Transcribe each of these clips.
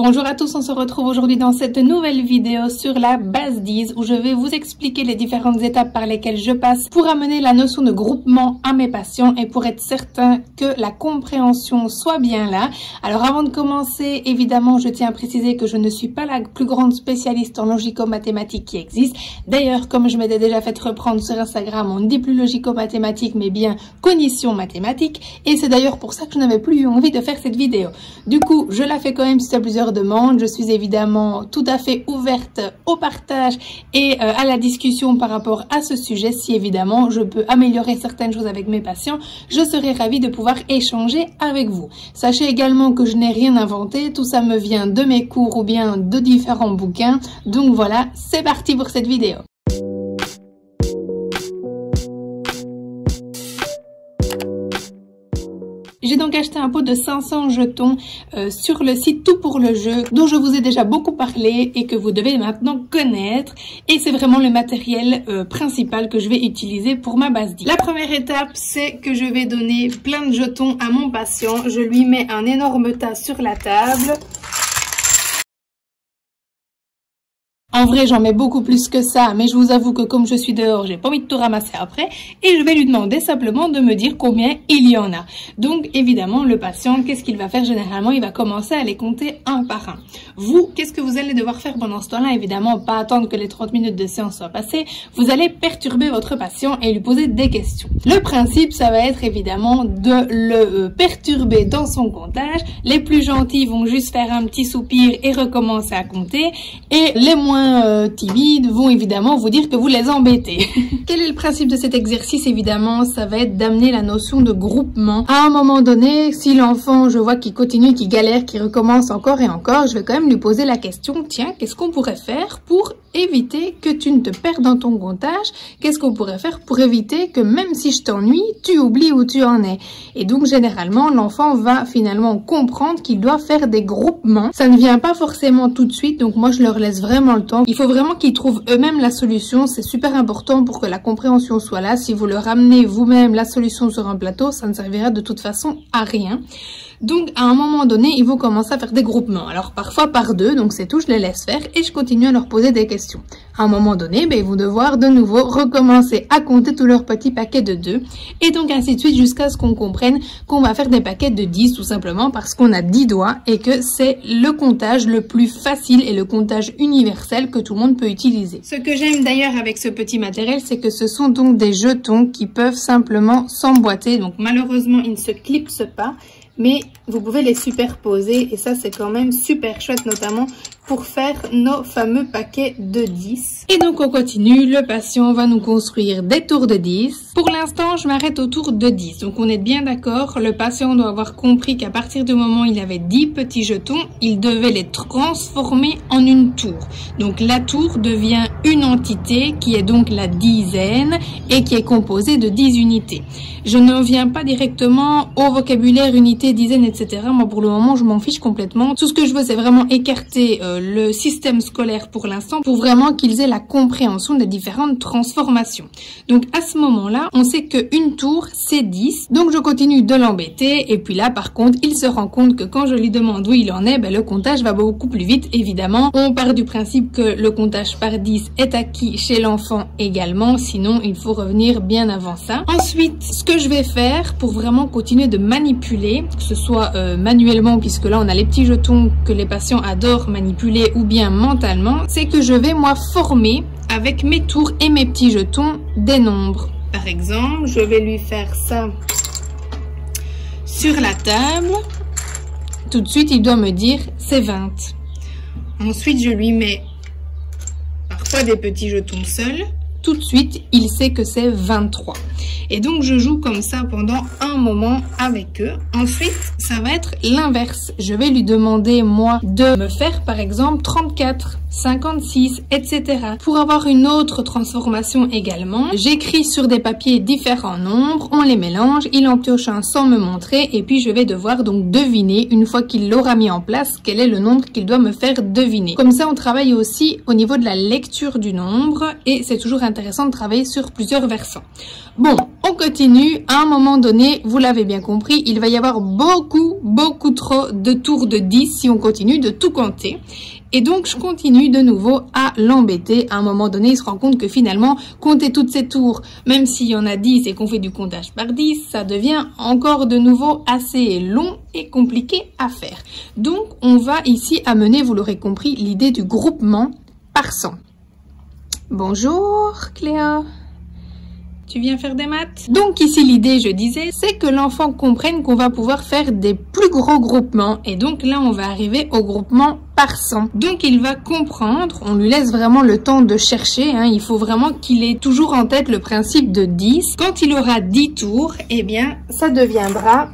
Bonjour à tous, on se retrouve aujourd'hui dans cette nouvelle vidéo sur la base 10 où je vais vous expliquer les différentes étapes par lesquelles je passe pour amener la notion de groupement à mes patients et pour être certain que la compréhension soit bien là. Alors avant de commencer, évidemment, je tiens à préciser que je ne suis pas la plus grande spécialiste en logico-mathématiques qui existe. D'ailleurs, comme je m'étais déjà fait reprendre sur Instagram, on ne dit plus logico-mathématiques mais bien cognition mathématique et c'est d'ailleurs pour ça que je n'avais plus eu envie de faire cette vidéo. Du coup, je la fais quand même suite à plusieurs demandes. Je suis évidemment tout à fait ouverte au partage et à la discussion par rapport à ce sujet. Si évidemment je peux améliorer certaines choses avec mes patients, je serai ravie de pouvoir échanger avec vous. Sachez également que je n'ai rien inventé, tout ça me vient de mes cours ou bien de différents bouquins. Donc voilà, c'est parti pour cette vidéo. J'ai donc acheté un pot de 500 jetons sur le site Tout pour le jeu dont je vous ai déjà beaucoup parlé et que vous devez maintenant connaître. Et c'est vraiment le matériel principal que je vais utiliser pour ma base 10. La première étape, c'est que je vais donner plein de jetons à mon patient. Je lui mets un énorme tas sur la table. En vrai, j'en mets beaucoup plus que ça, mais je vous avoue que comme je suis dehors, j'ai pas envie de tout ramasser après et je vais lui demander simplement de me dire combien il y en a. Donc, évidemment, le patient, qu'est-ce qu'il va faire généralement? Il va commencer à les compter un par un. Vous, qu'est-ce que vous allez devoir faire pendant ce temps-là? Évidemment, pas attendre que les 30 minutes de séance soient passées. Vous allez perturber votre patient et lui poser des questions. Le principe, ça va être évidemment de le perturber dans son comptage. Les plus gentils vont juste faire un petit soupir et recommencer à compter et les moins timides vont évidemment vous dire que vous les embêtez. Quel est le principe de cet exercice? Évidemment, ça va être d'amener la notion de groupement. À un moment donné, si l'enfant, je vois qu'il continue, qu'il galère, qu'il recommence encore et encore, je vais quand même lui poser la question, tiens, qu'est-ce qu'on pourrait faire pour éviter que tu ne te perdes dans ton comptage? Qu'est-ce qu'on pourrait faire pour éviter que même si je t'ennuie, tu oublies où tu en es? Et donc, généralement, l'enfant va finalement comprendre qu'il doit faire des groupements. Ça ne vient pas forcément tout de suite, donc moi, je leur laisse vraiment le temps. Il faut vraiment qu'ils trouvent eux-mêmes la solution. C'est super important pour que la compréhension soit là. Si vous leur ramenez vous-même la solution sur un plateau, ça ne servira de toute façon à rien. Donc, à un moment donné, ils vont commencer à faire des groupements. Alors, parfois par deux, donc c'est tout, je les laisse faire et je continue à leur poser des questions. À un moment donné, ils vont devoir de nouveau recommencer à compter tous leurs petits paquets de 2 et donc ainsi de suite jusqu'à ce qu'on comprenne qu'on va faire des paquets de 10 tout simplement parce qu'on a 10 doigts et que c'est le comptage le plus facile et le comptage universel que tout le monde peut utiliser. Ce que j'aime d'ailleurs avec ce petit matériel, c'est que ce sont donc des jetons qui peuvent simplement s'emboîter. Donc malheureusement, ils ne se clipsent pas, mais vous pouvez les superposer et ça c'est quand même super chouette, notamment pour faire nos fameux paquets de 10. Et donc on continue, le patient va nous construire des tours de 10. Pour l'instant, je m'arrête au tour de 10. Donc on est bien d'accord, le patient doit avoir compris qu'à partir du moment où il avait 10 petits jetons, il devait les transformer en une tour. Donc la tour devient une entité qui est donc la dizaine et qui est composée de 10 unités. Je ne viens pas directement au vocabulaire unité, dizaine, etc. Moi pour le moment, je m'en fiche complètement. Tout ce que je veux, c'est vraiment écarter le système scolaire pour l'instant pour vraiment qu'ils aient la compréhension des différentes transformations. Donc à ce moment-là, on sait qu'une tour c'est 10. Donc je continue de l'embêter et puis là par contre, il se rend compte que quand je lui demande où il en est, le comptage va beaucoup plus vite évidemment. On part du principe que le comptage par 10 est acquis chez l'enfant également, sinon il faut revenir bien avant ça. Ensuite, ce que je vais faire pour vraiment continuer de manipuler, que ce soit manuellement puisque là on a les petits jetons que les patients adorent manipuler ou bien mentalement, c'est que je vais moi former avec mes tours et mes petits jetons des nombres. Par exemple, je vais lui faire ça sur la table. Tout de suite, il doit me dire c'est 20. Ensuite, je lui mets parfois des petits jetons seuls. Tout de suite, il sait que c'est 23. Et donc, je joue comme ça pendant un moment avec eux. Ensuite, ça va être l'inverse. Je vais lui demander, moi, de me faire, par exemple, 34, 56, etc. Pour avoir une autre transformation également, j'écris sur des papiers différents nombres, on les mélange, il en pioche un sans me montrer, et puis je vais devoir donc deviner, une fois qu'il l'aura mis en place, quel est le nombre qu'il doit me faire deviner. Comme ça, on travaille aussi au niveau de la lecture du nombre, et c'est toujours intéressant de travailler sur plusieurs versants. Bon, on continue. À un moment donné, vous l'avez bien compris, il va y avoir beaucoup trop de tours de 10 si on continue de tout compter. Et donc, je continue de nouveau à l'embêter. À un moment donné, il se rend compte que finalement, compter toutes ces tours, même s'il y en a 10 et qu'on fait du comptage par 10, ça devient encore de nouveau assez long et compliqué à faire. Donc, on va ici amener, vous l'aurez compris, l'idée du groupement par 100. Bonjour Cléa. Tu viens faire des maths? Donc ici l'idée, je disais, c'est que l'enfant comprenne qu'on va pouvoir faire des plus gros groupements. Et donc là, on va arriver au groupement par 100. Donc il va comprendre, on lui laisse vraiment le temps de chercher. Il faut vraiment qu'il ait toujours en tête le principe de 10. Quand il aura 10 tours, eh bien, ça deviendra...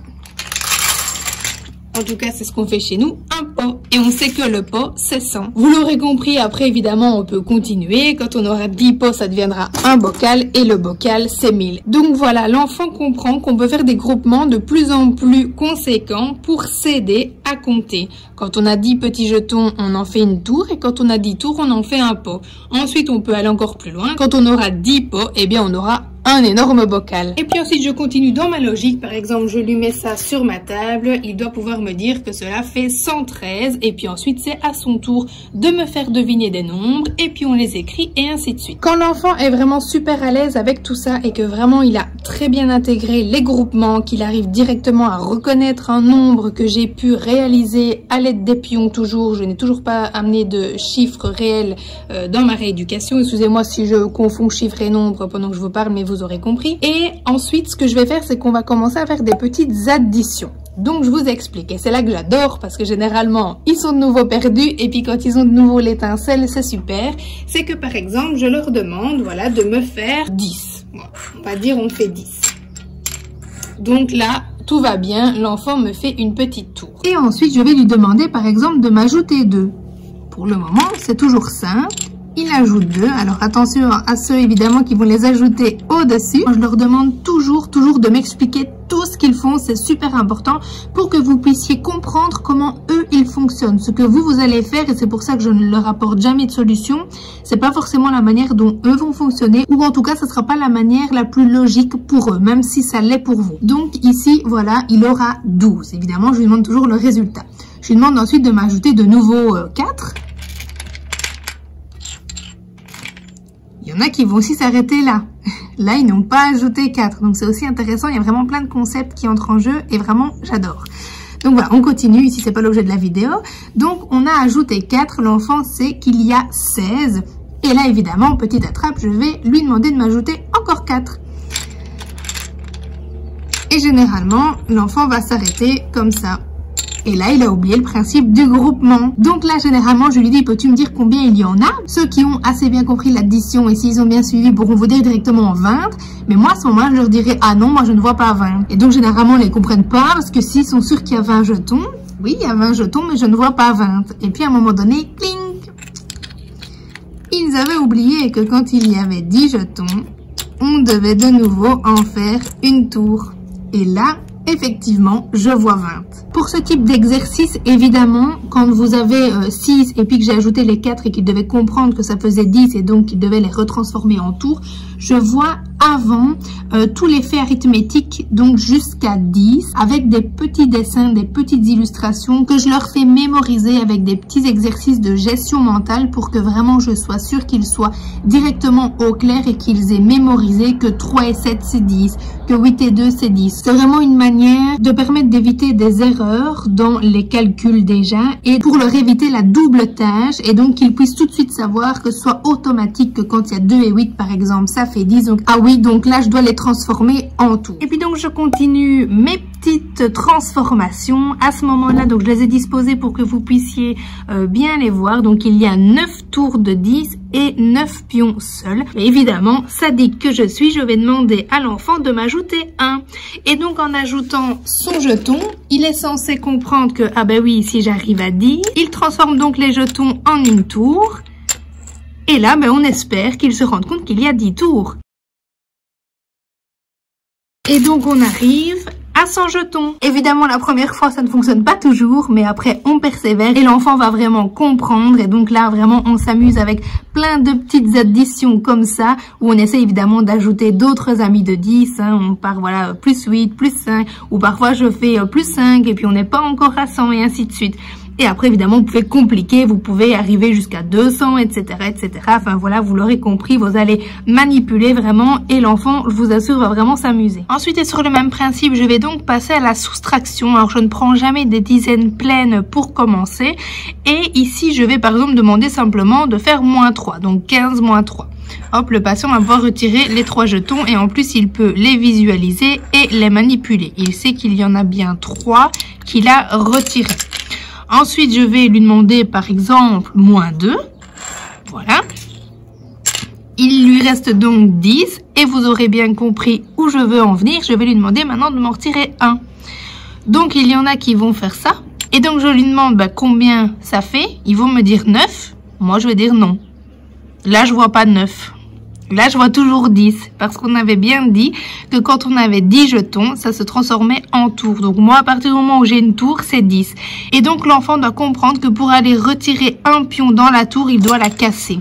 En tout cas, c'est ce qu'on fait chez nous, un pot. Et on sait que le pot, c'est 100. Vous l'aurez compris, après, évidemment, on peut continuer. Quand on aura 10 pots, ça deviendra un bocal. Et le bocal, c'est 1000. Donc voilà, l'enfant comprend qu'on peut faire des groupements de plus en plus conséquents pour s'aider à compter. Quand on a 10 petits jetons, on en fait une tour. Et quand on a 10 tours, on en fait un pot. Ensuite, on peut aller encore plus loin. Quand on aura 10 pots, eh bien, on aura un énorme bocal. Et puis ensuite, je continue dans ma logique. Par exemple, je lui mets ça sur ma table. Il doit pouvoir me dire que cela fait 113. Et puis ensuite, c'est à son tour de me faire deviner des nombres. Et puis on les écrit et ainsi de suite. Quand l'enfant est vraiment super à l'aise avec tout ça et que vraiment il a très bien intégré les groupements, qu'il arrive directement à reconnaître un nombre que j'ai pu réaliser à l'aide des pions toujours. Je n'ai toujours pas amené de chiffres réels dans ma rééducation. Excusez-moi si je confonds chiffres et nombres pendant que je vous parle, mais vous aurez compris. Et ensuite, ce que je vais faire, c'est qu'on va commencer à faire des petites additions. Donc, je vous explique. Et c'est là que j'adore, parce que généralement, ils sont de nouveau perdus. Et puis, quand ils ont de nouveau l'étincelle, c'est super. C'est que, par exemple, je leur demande, voilà, de me faire 10. Bon, on va dire, on fait 10. Donc là, tout va bien. L'enfant me fait une petite tour. Et ensuite, je vais lui demander, par exemple, de m'ajouter 2. Pour le moment, c'est toujours simple. Il ajoute 2. Alors attention à ceux évidemment qui vont les ajouter au-dessus. Je leur demande toujours de m'expliquer tout ce qu'ils font. C'est super important pour que vous puissiez comprendre comment eux ils fonctionnent. Ce que vous allez faire, et c'est pour ça que je ne leur apporte jamais de solution. C'est pas forcément la manière dont eux vont fonctionner, ou en tout cas ce sera pas la manière la plus logique pour eux, même si ça l'est pour vous. Donc ici voilà, il aura 12. Évidemment je lui demande toujours le résultat. Je lui demande ensuite de m'ajouter de nouveau 4. Il y en a qui vont aussi s'arrêter là. Là, ils n'ont pas ajouté 4. Donc, c'est aussi intéressant. Il y a vraiment plein de concepts qui entrent en jeu. Et vraiment, j'adore. Donc, voilà, on continue. Ici, c'est pas l'objet de la vidéo. Donc, on a ajouté 4. L'enfant sait qu'il y a 16. Et là, évidemment, petite attrape, je vais lui demander de m'ajouter encore 4. Et généralement, l'enfant va s'arrêter comme ça. Et là, il a oublié le principe du groupement. Donc là, généralement, je lui dis, peux-tu me dire combien il y en a? Ceux qui ont assez bien compris l'addition et s'ils ont bien suivi pourront vous dire directement 20. Mais moi, à ce moment-là, je leur dirais, ah non, moi, je ne vois pas 20. Et donc, généralement, ils ne comprennent pas parce que s'ils sont sûrs qu'il y a 20 jetons, oui, il y a 20 jetons, mais je ne vois pas 20. Et puis, à un moment donné, cling! Ils avaient oublié que quand il y avait 10 jetons, on devait de nouveau en faire une tour. Et là, effectivement, je vois 20. Pour ce type d'exercice, évidemment, quand vous avez 6 et puis que j'ai ajouté les 4 et qu'il devait comprendre que ça faisait 10 et donc qu'il devait les retransformer en tours, je vois avant tous les faits arithmétiques, donc jusqu'à 10, avec des petits dessins, des petites illustrations que je leur fais mémoriser avec des petits exercices de gestion mentale pour que vraiment je sois sûre qu'ils soient directement au clair et qu'ils aient mémorisé que 3 et 7 c'est 10, que 8 et 2 c'est 10. C'est vraiment une manière de permettre d'éviter des erreurs dans les calculs déjà et pour leur éviter la double tâche et donc qu'ils puissent tout de suite savoir que ce soit automatique que quand il y a 2 et 8 par exemple, ça fait 10. Donc, ah oui, donc là je dois les transformer en tout. Et puis donc je continue mes petites transformations à ce moment-là. Donc je les ai disposées pour que vous puissiez bien les voir. Donc il y a 9 tours de 10 et 9 pions seuls. Mais évidemment, sadique que je suis, je vais demander à l'enfant de m'ajouter 1. Et donc en ajoutant son jeton, il est censé comprendre que, ah ben oui, si j'arrive à 10, il transforme donc les jetons en une tour. Et là, ben, on espère qu'il se rende compte qu'il y a 10 tours. Et donc, on arrive à 100 jetons. Évidemment, la première fois, ça ne fonctionne pas toujours, mais après, on persévère et l'enfant va vraiment comprendre. Et donc là, vraiment, on s'amuse avec plein de petites additions comme ça, où on essaie évidemment d'ajouter d'autres amis de 10. Hein. On part, voilà, plus 8, plus 5, ou parfois je fais plus 5, et puis on n'est pas encore à 100, et ainsi de suite. Et après, évidemment, vous pouvez compliquer, vous pouvez arriver jusqu'à 200, etc., etc. Enfin, voilà, vous l'aurez compris, vous allez manipuler vraiment et l'enfant, je vous assure, va vraiment s'amuser. Ensuite, et sur le même principe, je vais donc passer à la soustraction. Alors, je ne prends jamais des dizaines pleines pour commencer. Et ici, je vais par exemple demander simplement de faire moins 3, donc 15 moins 3. Hop, le patient va pouvoir retirer les 3 jetons et en plus, il peut les visualiser et les manipuler. Il sait qu'il y en a bien 3 qu'il a retirés. Ensuite, je vais lui demander, par exemple, moins 2. Voilà. Il lui reste donc 10. Et vous aurez bien compris où je veux en venir. Je vais lui demander maintenant de m'en retirer 1. Donc, il y en a qui vont faire ça. Et donc, je lui demande combien ça fait. Ils vont me dire 9. Moi, je vais dire non. Là, je vois pas 9. Là, je vois toujours 10, parce qu'on avait bien dit que quand on avait 10 jetons, ça se transformait en tour. Donc moi, à partir du moment où j'ai une tour, c'est 10. Et donc l'enfant doit comprendre que pour aller retirer un pion dans la tour, il doit la casser.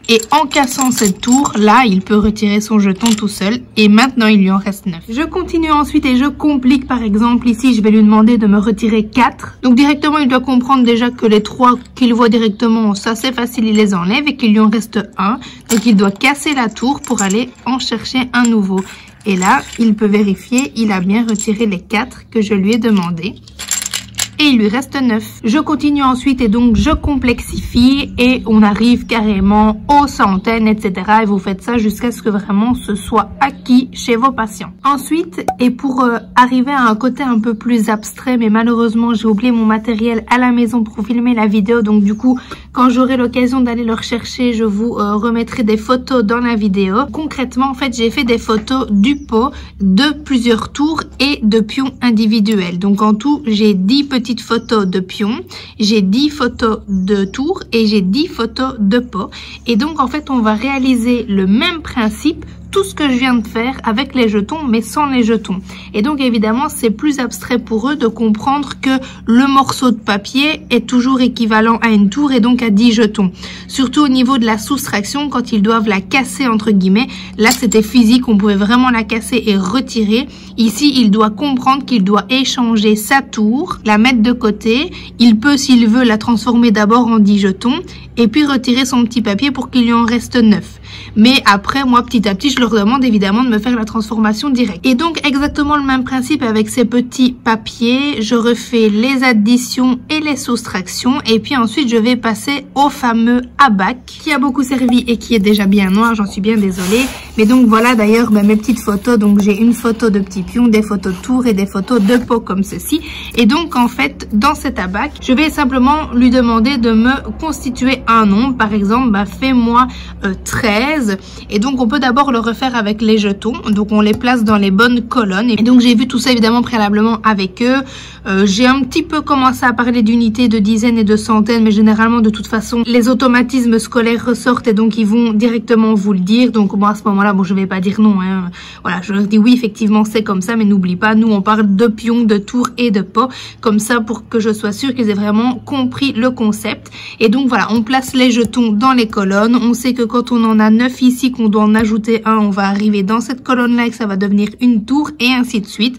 Et en cassant cette tour, là, il peut retirer son jeton tout seul. Et maintenant, il lui en reste 9. Je continue ensuite et je complique. Par exemple, ici, je vais lui demander de me retirer 4. Donc, directement, il doit comprendre déjà que les 3 qu'il voit directement, ça, c'est facile, il les enlève et qu'il lui en reste 1. Donc, il doit casser la tour pour aller en chercher un nouveau. Et là, il peut vérifier, il a bien retiré les 4 que je lui ai demandé. Et il lui reste 9. Je continue ensuite et donc je complexifie et on arrive carrément aux centaines, etc. Et vous faites ça jusqu'à ce que vraiment ce soit acquis chez vos patients. Ensuite, et pour arriver à un côté un peu plus abstrait, mais malheureusement j'ai oublié mon matériel à la maison pour filmer la vidéo. Donc du coup, quand j'aurai l'occasion d'aller le rechercher, je vous remettrai des photos dans la vidéo. Concrètement, en fait, j'ai fait des photos du pot, de plusieurs tours et de pions individuels. Donc en tout, j'ai 10 petites photos de pions, j'ai 10 photos de tours et j'ai 10 photos de pot. Et donc en fait on va réaliser le même principe, tout ce que je viens de faire avec les jetons mais sans les jetons. Et donc évidemment c'est plus abstrait pour eux de comprendre que le morceau de papier est toujours équivalent à une tour et donc à 10 jetons. Surtout au niveau de la soustraction, quand ils doivent la casser entre guillemets, là c'était physique, on pouvait vraiment la casser et retirer. Ici il doit comprendre qu'il doit échanger sa tour, la mettre de côté, il peut s'il veut la transformer d'abord en 10 jetons et puis retirer son petit papier pour qu'il lui en reste 9. Mais après, moi, petit à petit, je leur demande évidemment de me faire la transformation directe. Et donc, exactement le même principe avec ces petits papiers. Je refais les additions et les soustractions. Et puis ensuite, je vais passer au fameux abac qui a beaucoup servi et qui est déjà bien noir. J'en suis bien désolée. Mais donc, voilà d'ailleurs mes petites photos. Donc, j'ai une photo de petits pions, des photos de tours et des photos de pot comme ceci. Et donc, en fait, dans cet abac, je vais simplement lui demander de me constituer un nombre. Par exemple, fais-moi 13. Et donc on peut d'abord le refaire avec les jetons, donc on les place dans les bonnes colonnes. Et donc j'ai vu tout ça évidemment préalablement avec eux. J'ai un petit peu commencé à parler d'unités, de dizaines et de centaines, mais généralement de toute façon les automatismes scolaires ressortent et donc ils vont directement vous le dire. Donc moi à ce moment là, bon je vais pas dire non, hein. Voilà, je leur dis oui effectivement c'est comme ça, mais n'oublie pas, nous on parle de pions, de tours et de pots, comme ça pour que je sois sûre qu'ils aient vraiment compris le concept. Et donc voilà, on place les jetons dans les colonnes. On sait que quand on en a 9 ici, qu'on doit en ajouter un, on va arriver dans cette colonne là et que ça va devenir une tour et ainsi de suite.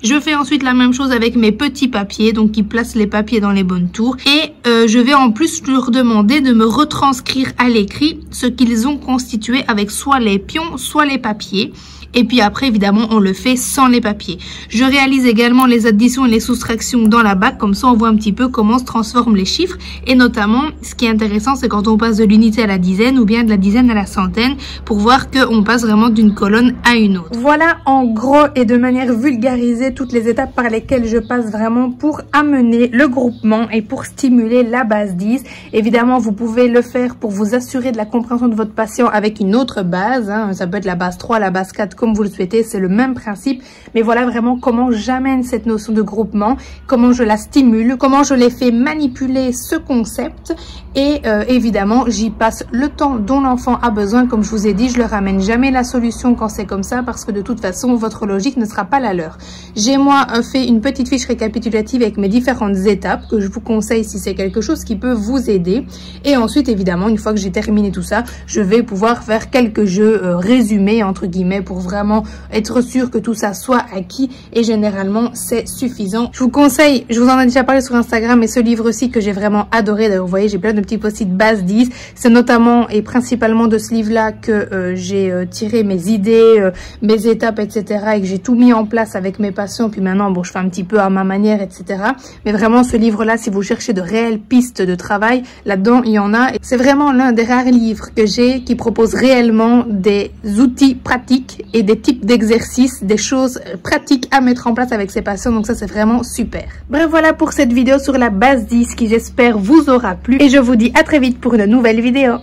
Je fais ensuite la même chose avec mes petits papiers, donc qui placent les papiers dans les bonnes tours. Et je vais en plus leur demander de me retranscrire à l'écrit ce qu'ils ont constitué avec soit les pions, soit les papiers. Et puis après, évidemment, on le fait sans les papiers. Je réalise également les additions et les soustractions dans la bac. Comme ça, on voit un petit peu comment se transforment les chiffres. Et notamment, ce qui est intéressant, c'est quand on passe de l'unité à la dizaine ou bien de la dizaine à la centaine pour voir qu'on passe vraiment d'une colonne à une autre. Voilà en gros et de manière vulgarisée expliquer toutes les étapes par lesquelles je passe vraiment pour amener le groupement et pour stimuler la base 10. Évidemment, vous pouvez le faire pour vous assurer de la compréhension de votre patient avec une autre base, hein. Ça peut être la base 3, la base 4, comme vous le souhaitez, c'est le même principe. Mais voilà vraiment comment j'amène cette notion de groupement, comment je la stimule, comment je les fais manipuler ce concept. Et évidemment, j'y passe le temps dont l'enfant a besoin. Comme je vous ai dit, je ne leur ramène jamais la solution quand c'est comme ça, parce que de toute façon, votre logique ne sera pas la leur. J'ai moi fait une petite fiche récapitulative avec mes différentes étapes que je vous conseille si c'est quelque chose qui peut vous aider. Et ensuite, évidemment, une fois que j'ai terminé tout ça, je vais pouvoir faire quelques jeux résumés, entre guillemets, pour vraiment être sûr que tout ça soit acquis. Et généralement, c'est suffisant. Je vous conseille, je vous en ai déjà parlé sur Instagram, mais ce livre-ci que j'ai vraiment adoré. D'ailleurs, vous voyez, j'ai plein de petits post-it base 10. C'est notamment et principalement de ce livre-là que j'ai tiré mes idées, mes étapes, etc. et que j'ai tout mis en place avec mes patients. Puis maintenant, bon, je fais un petit peu à ma manière, etc. Mais vraiment, ce livre-là, si vous cherchez de réelles pistes de travail, là-dedans, il y en a. C'est vraiment l'un des rares livres que j'ai qui propose réellement des outils pratiques et des types d'exercices, des choses pratiques à mettre en place avec ses patients. Donc ça, c'est vraiment super. Bref, voilà pour cette vidéo sur la base 10 qui, j'espère, vous aura plu. Et je vous dis à très vite pour une nouvelle vidéo.